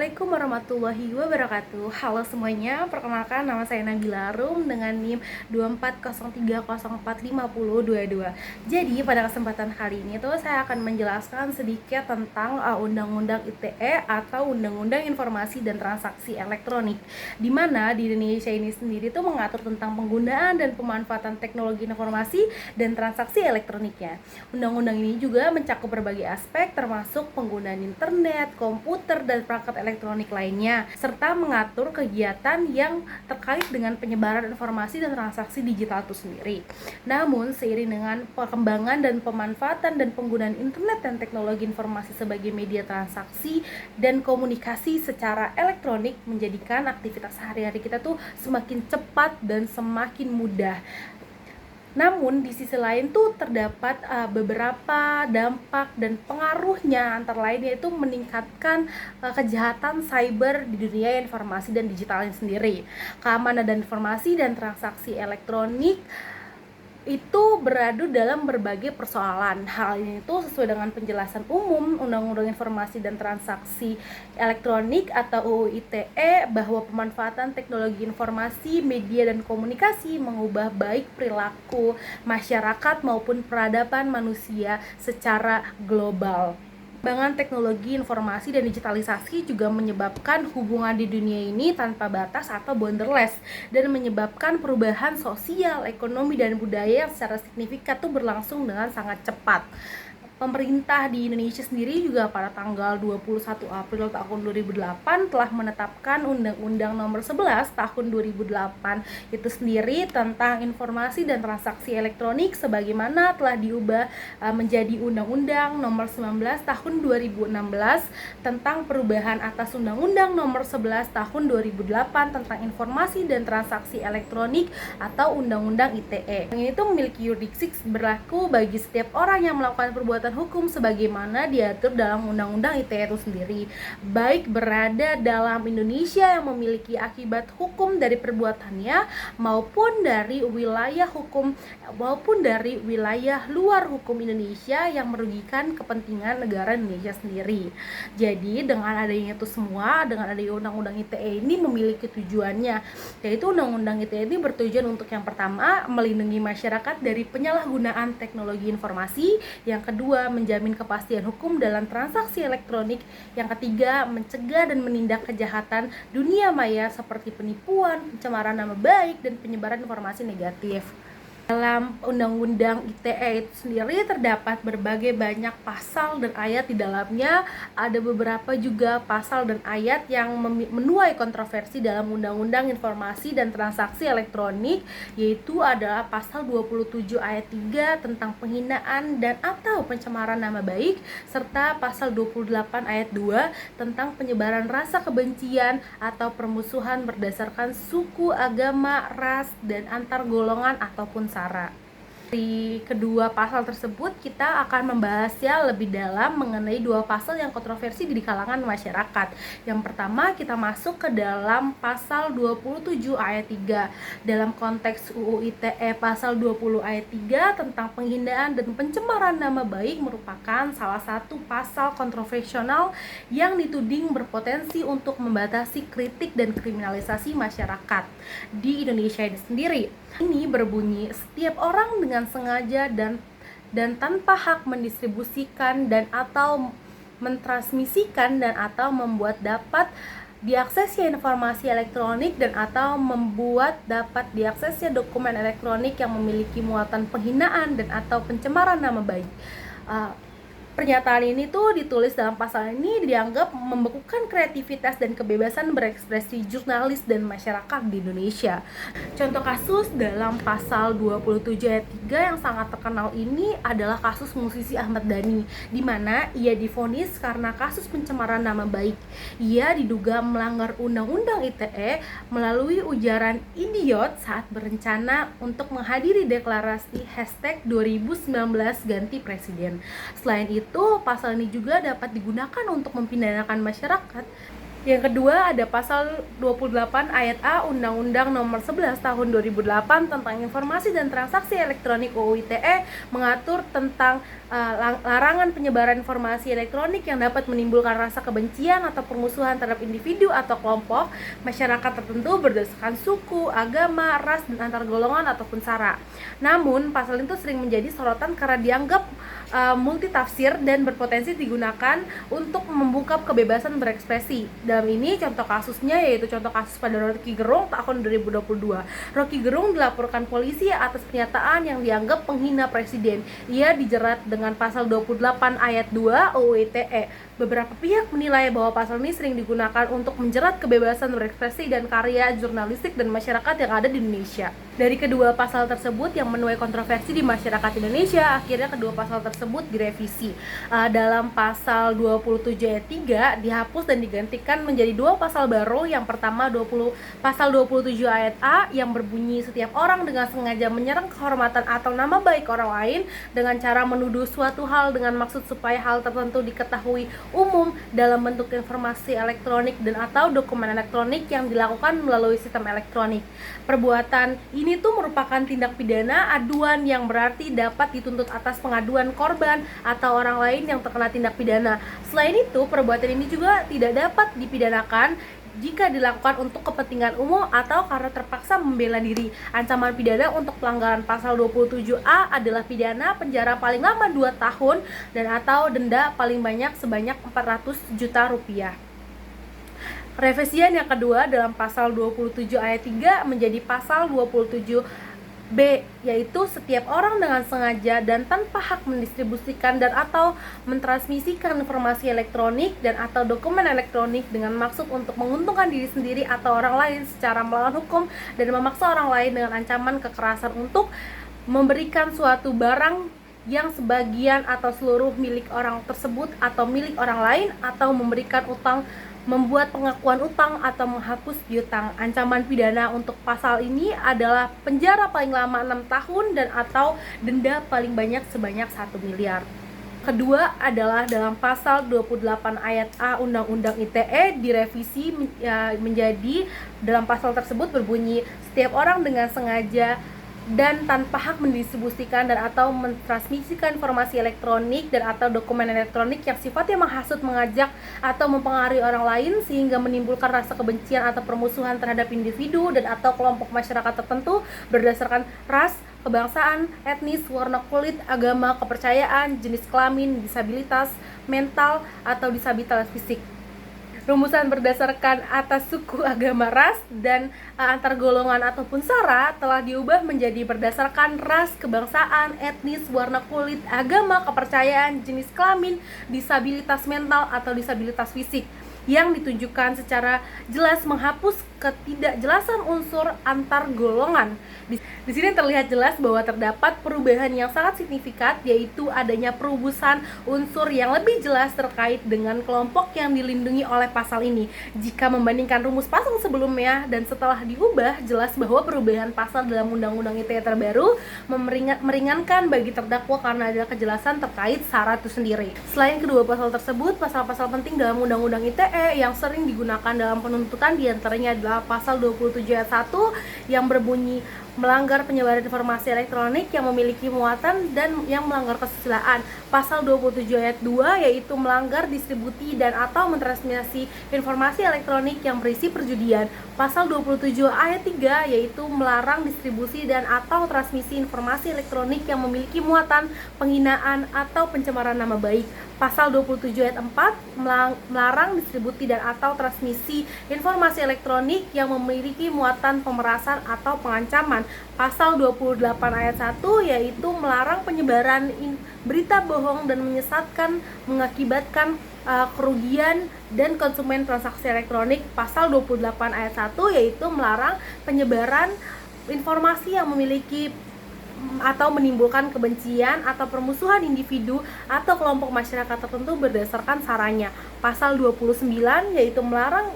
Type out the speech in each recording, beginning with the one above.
Assalamualaikum warahmatullahi wabarakatuh. Halo semuanya, perkenalkan nama saya Nabila Rum dengan NIM 2403045022. Jadi pada kesempatan kali ini tuh saya akan menjelaskan sedikit tentang Undang-Undang ITE atau Undang-Undang Informasi dan Transaksi Elektronik, di mana di Indonesia ini sendiri tuh mengatur tentang penggunaan dan pemanfaatan teknologi informasi dan transaksi elektroniknya. Undang-undang ini juga mencakup berbagai aspek termasuk penggunaan internet, komputer, dan perangkat elektronik lainnya, serta mengatur kegiatan yang terkait dengan penyebaran informasi dan transaksi digital itu sendiri. Namun, seiring dengan perkembangan dan pemanfaatan dan penggunaan internet dan teknologi informasi sebagai media transaksi dan komunikasi secara elektronik menjadikan aktivitas sehari-hari kita tuh semakin cepat dan semakin mudah. Namun di sisi lain tuh terdapat beberapa dampak dan pengaruhnya, antara lain yaitu meningkatkan kejahatan cyber di dunia informasi dan digitalnya sendiri. Keamanan dan informasi dan transaksi elektronik itu beradu dalam berbagai persoalan. Hal ini itu sesuai dengan penjelasan umum Undang-Undang Informasi dan Transaksi Elektronik atau UU ITE bahwa pemanfaatan teknologi informasi, media, dan komunikasi mengubah baik perilaku masyarakat maupun peradaban manusia secara global. Perkembangan teknologi informasi dan digitalisasi juga menyebabkan hubungan di dunia ini tanpa batas atau borderless dan menyebabkan perubahan sosial, ekonomi, dan budaya yang secara signifikan tuh berlangsung dengan sangat cepat. Pemerintah di Indonesia sendiri juga pada tanggal 21 April tahun 2008 telah menetapkan Undang-Undang Nomor 11 tahun 2008 itu sendiri tentang informasi dan transaksi elektronik sebagaimana telah diubah menjadi Undang-Undang Nomor 19 tahun 2016 tentang perubahan atas Undang-Undang Nomor 11 tahun 2008 tentang informasi dan transaksi elektronik atau Undang-Undang ITE. Yang itu memiliki yurisdiksi berlaku bagi setiap orang yang melakukan perbuatan hukum sebagaimana diatur dalam Undang-Undang ITE itu sendiri, baik berada dalam Indonesia yang memiliki akibat hukum dari perbuatannya maupun dari wilayah hukum maupun dari wilayah luar hukum Indonesia yang merugikan kepentingan negara Indonesia sendiri. Jadi dengan adanya itu semua, dengan adanya Undang-Undang ITE ini memiliki tujuannya, yaitu Undang-Undang ITE ini bertujuan untuk yang pertama melindungi masyarakat dari penyalahgunaan teknologi informasi, yang kedua menjamin kepastian hukum dalam transaksi elektronik, yang ketiga mencegah dan menindak kejahatan dunia maya seperti penipuan, pencemaran nama baik, dan penyebaran informasi negatif. Dalam Undang-Undang ITE itu sendiri terdapat berbagai banyak pasal dan ayat. Di dalamnya ada beberapa juga pasal dan ayat yang menuai kontroversi dalam Undang-Undang Informasi dan Transaksi Elektronik, yaitu adalah pasal 27 ayat 3 tentang penghinaan dan atau pencemaran nama baik, serta pasal 28 ayat 2 tentang penyebaran rasa kebencian atau permusuhan berdasarkan suku, agama, ras, dan antar golongan ataupun sara. Di kedua pasal tersebut kita akan membahasnya lebih dalam mengenai dua pasal yang kontroversi di kalangan masyarakat. Yang pertama kita masuk ke dalam pasal 27 ayat 3. Dalam konteks UU ITE pasal 20 ayat 3 tentang penghinaan dan pencemaran nama baik merupakan salah satu pasal kontroversial yang dituding berpotensi untuk membatasi kritik dan kriminalisasi masyarakat di Indonesia ini sendiri. Ini berbunyi, setiap orang dengan sengaja dan tanpa hak mendistribusikan dan atau mentransmisikan dan atau membuat dapat diaksesnya informasi elektronik dan atau membuat dapat diaksesnya dokumen elektronik yang memiliki muatan penghinaan dan atau pencemaran nama baik. Pernyataan ini tuh ditulis dalam pasal ini dianggap membekukan kreativitas dan kebebasan berekspresi jurnalis dan masyarakat di Indonesia. Contoh kasus dalam pasal 27 ayat 3 yang sangat terkenal ini adalah kasus musisi Ahmad Dhani, di mana ia divonis karena kasus pencemaran nama baik. Ia diduga melanggar Undang-Undang ITE melalui ujaran idiot saat berencana untuk menghadiri deklarasi #2019 ganti presiden. Selain itu, pasal ini juga dapat digunakan untuk mempidanakan masyarakat. Yang kedua ada pasal 28 ayat A Undang-Undang Nomor 11 Tahun 2008 tentang Informasi dan Transaksi Elektronik UU ITE mengatur tentang larangan penyebaran informasi elektronik yang dapat menimbulkan rasa kebencian atau permusuhan terhadap individu atau kelompok masyarakat tertentu berdasarkan suku, agama, ras, dan antar golongan ataupun sara. Namun, pasal itu sering menjadi sorotan karena dianggap multitafsir dan berpotensi digunakan untuk membuka kebebasan berekspresi. Dalam ini contoh kasusnya yaitu contoh kasus pada Rocky Gerung tahun 2022. Rocky Gerung dilaporkan polisi atas pernyataan yang dianggap penghina presiden. Ia dijerat dengan pasal 28 ayat 2 UU ITE. Beberapa pihak menilai bahwa pasal ini sering digunakan untuk menjerat kebebasan berekspresi dan karya jurnalistik dan masyarakat yang ada di Indonesia. Dari kedua pasal tersebut yang menuai kontroversi di masyarakat Indonesia, akhirnya kedua pasal tersebut direvisi. Dalam pasal 27 ayat 3 dihapus dan digantikan menjadi dua pasal baru. Yang pertama pasal 27 ayat A yang berbunyi setiap orang dengan sengaja menyerang kehormatan atau nama baik orang lain dengan cara menuduh suatu hal dengan maksud supaya hal tertentu diketahui umum dalam bentuk informasi elektronik dan atau dokumen elektronik yang dilakukan melalui sistem elektronik. Perbuatan ini tuh merupakan tindak pidana aduan yang berarti dapat dituntut atas pengaduan korban atau orang lain yang terkena tindak pidana. Selain itu, perbuatan ini juga tidak dapat dipidanakan jika dilakukan untuk kepentingan umum atau karena terpaksa membela diri. Ancaman pidana untuk pelanggaran pasal 27A adalah pidana penjara paling lama 2 tahun dan atau denda paling banyak sebanyak 400 juta rupiah. Revisian yang kedua dalam pasal 27 ayat 3 menjadi pasal 27 B, yaitu setiap orang dengan sengaja dan tanpa hak mendistribusikan dan atau mentransmisikan informasi elektronik dan atau dokumen elektronik dengan maksud untuk menguntungkan diri sendiri atau orang lain secara melawan hukum dan memaksa orang lain dengan ancaman kekerasan untuk memberikan suatu barang yang sebagian atau seluruh milik orang tersebut atau milik orang lain atau memberikan utang, membuat pengakuan utang atau menghapus piutang. Ancaman pidana untuk pasal ini adalah penjara paling lama 6 tahun dan atau denda paling banyak sebanyak 1 miliar. Kedua adalah dalam pasal 28 ayat A Undang-Undang ITE direvisi menjadi dalam pasal tersebut berbunyi setiap orang dengan sengaja dan tanpa hak mendistribusikan dan atau mentransmisikan informasi elektronik dan atau dokumen elektronik yang sifatnya menghasut, mengajak atau mempengaruhi orang lain sehingga menimbulkan rasa kebencian atau permusuhan terhadap individu dan atau kelompok masyarakat tertentu berdasarkan ras, kebangsaan, etnis, warna kulit, agama, kepercayaan, jenis kelamin, disabilitas mental atau disabilitas fisik. Rumusan berdasarkan atas suku, agama, ras, dan antar golongan ataupun sara telah diubah menjadi berdasarkan ras, kebangsaan, etnis, warna kulit, agama, kepercayaan, jenis kelamin, disabilitas mental atau disabilitas fisik, yang ditunjukkan secara jelas menghapus ketidakjelasan unsur antar golongan. Di sini terlihat jelas bahwa terdapat perubahan yang sangat signifikan, yaitu adanya perubusan unsur yang lebih jelas terkait dengan kelompok yang dilindungi oleh pasal ini. Jika membandingkan rumus pasal sebelumnya dan setelah diubah, jelas bahwa perubahan pasal dalam Undang-Undang ITE terbaru meringankan bagi terdakwa karena ada kejelasan terkait syarat itu sendiri. Selain kedua pasal tersebut, pasal-pasal penting dalam Undang-Undang ITE yang sering digunakan dalam penuntutan diantaranya adalah pasal 27 ayat 1 yang berbunyi melanggar penyebaran informasi elektronik yang memiliki muatan dan yang melanggar kesusilaan. Pasal 27 ayat 2 yaitu melanggar distribusi dan atau mentransmisi informasi elektronik yang berisi perjudian. Pasal 27 ayat 3 yaitu melarang distribusi dan atau transmisi informasi elektronik yang memiliki muatan penghinaan atau pencemaran nama baik. Pasal 27 ayat 4 melarang distribusi dan atau transmisi informasi elektronik yang memiliki muatan pemerasan atau pengancaman. Pasal 28 ayat 1 yaitu melarang penyebaran berita bohong dan menyesatkan mengakibatkan kerugian dan konsumen transaksi elektronik. Pasal 28 ayat 1 yaitu melarang penyebaran informasi yang memiliki atau menimbulkan kebencian atau permusuhan individu atau kelompok masyarakat tertentu berdasarkan saranya. Pasal 29 yaitu melarang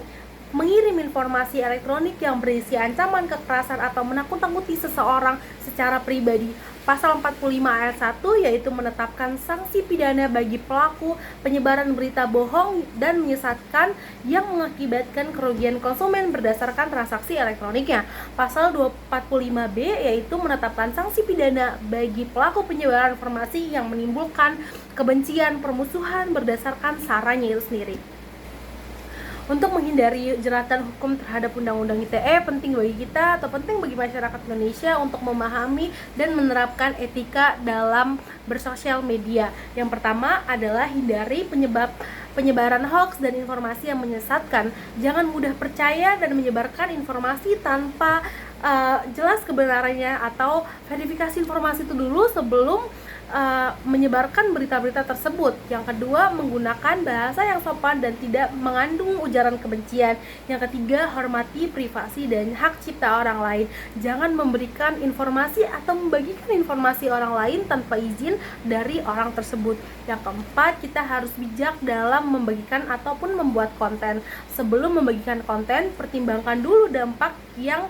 mengirim informasi elektronik yang berisi ancaman kekerasan atau menakut-nakuti seseorang secara pribadi. Pasal 45 ayat 1 yaitu menetapkan sanksi pidana bagi pelaku penyebaran berita bohong dan menyesatkan yang mengakibatkan kerugian konsumen berdasarkan transaksi elektroniknya. Pasal 245B yaitu menetapkan sanksi pidana bagi pelaku penyebaran informasi yang menimbulkan kebencian, permusuhan berdasarkan saranya itu sendiri. Untuk menghindari jeratan hukum terhadap Undang-Undang ITE, penting bagi kita atau penting bagi masyarakat Indonesia untuk memahami dan menerapkan etika dalam bersosial media. Yang pertama adalah hindari penyebaran hoaks dan informasi yang menyesatkan. Jangan mudah percaya dan menyebarkan informasi tanpa jelas kebenarannya atau verifikasi informasi itu dulu sebelum menyebarkan berita-berita tersebut. Yang kedua, menggunakan bahasa yang sopan dan tidak mengandung ujaran kebencian. Yang ketiga, hormati privasi dan hak cipta orang lain. Jangan memberikan informasi atau membagikan informasi orang lain tanpa izin dari orang tersebut. Yang keempat, kita harus bijak dalam membagikan ataupun membuat konten. Sebelum membagikan konten, pertimbangkan dulu dampak yang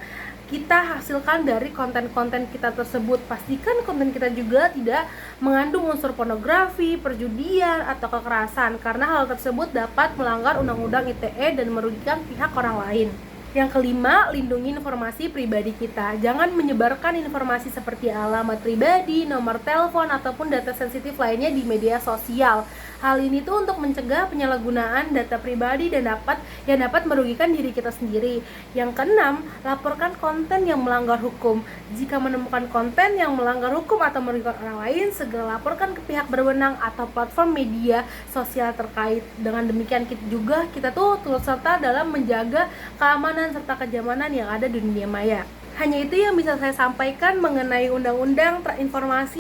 kita hasilkan dari konten-konten kita tersebut. Pastikan konten kita juga tidak mengandung unsur pornografi, perjudian, atau kekerasan, karena hal tersebut dapat melanggar Undang-Undang ITE dan merugikan pihak orang lain. Yang kelima, lindungi informasi pribadi kita. Jangan menyebarkan informasi seperti alamat pribadi, nomor telepon, ataupun data sensitif lainnya di media sosial. Hal ini tuh untuk mencegah penyalahgunaan data pribadi dan dapat merugikan diri kita sendiri. Yang keenam, laporkan konten yang melanggar hukum. Jika menemukan konten yang melanggar hukum atau merugikan orang lain, segera laporkan ke pihak berwenang atau platform media sosial terkait. Dengan demikian kita tuh turut serta dalam menjaga keamanan serta kenyamanan yang ada di dunia maya. Hanya itu yang bisa saya sampaikan mengenai Undang-Undang Informasi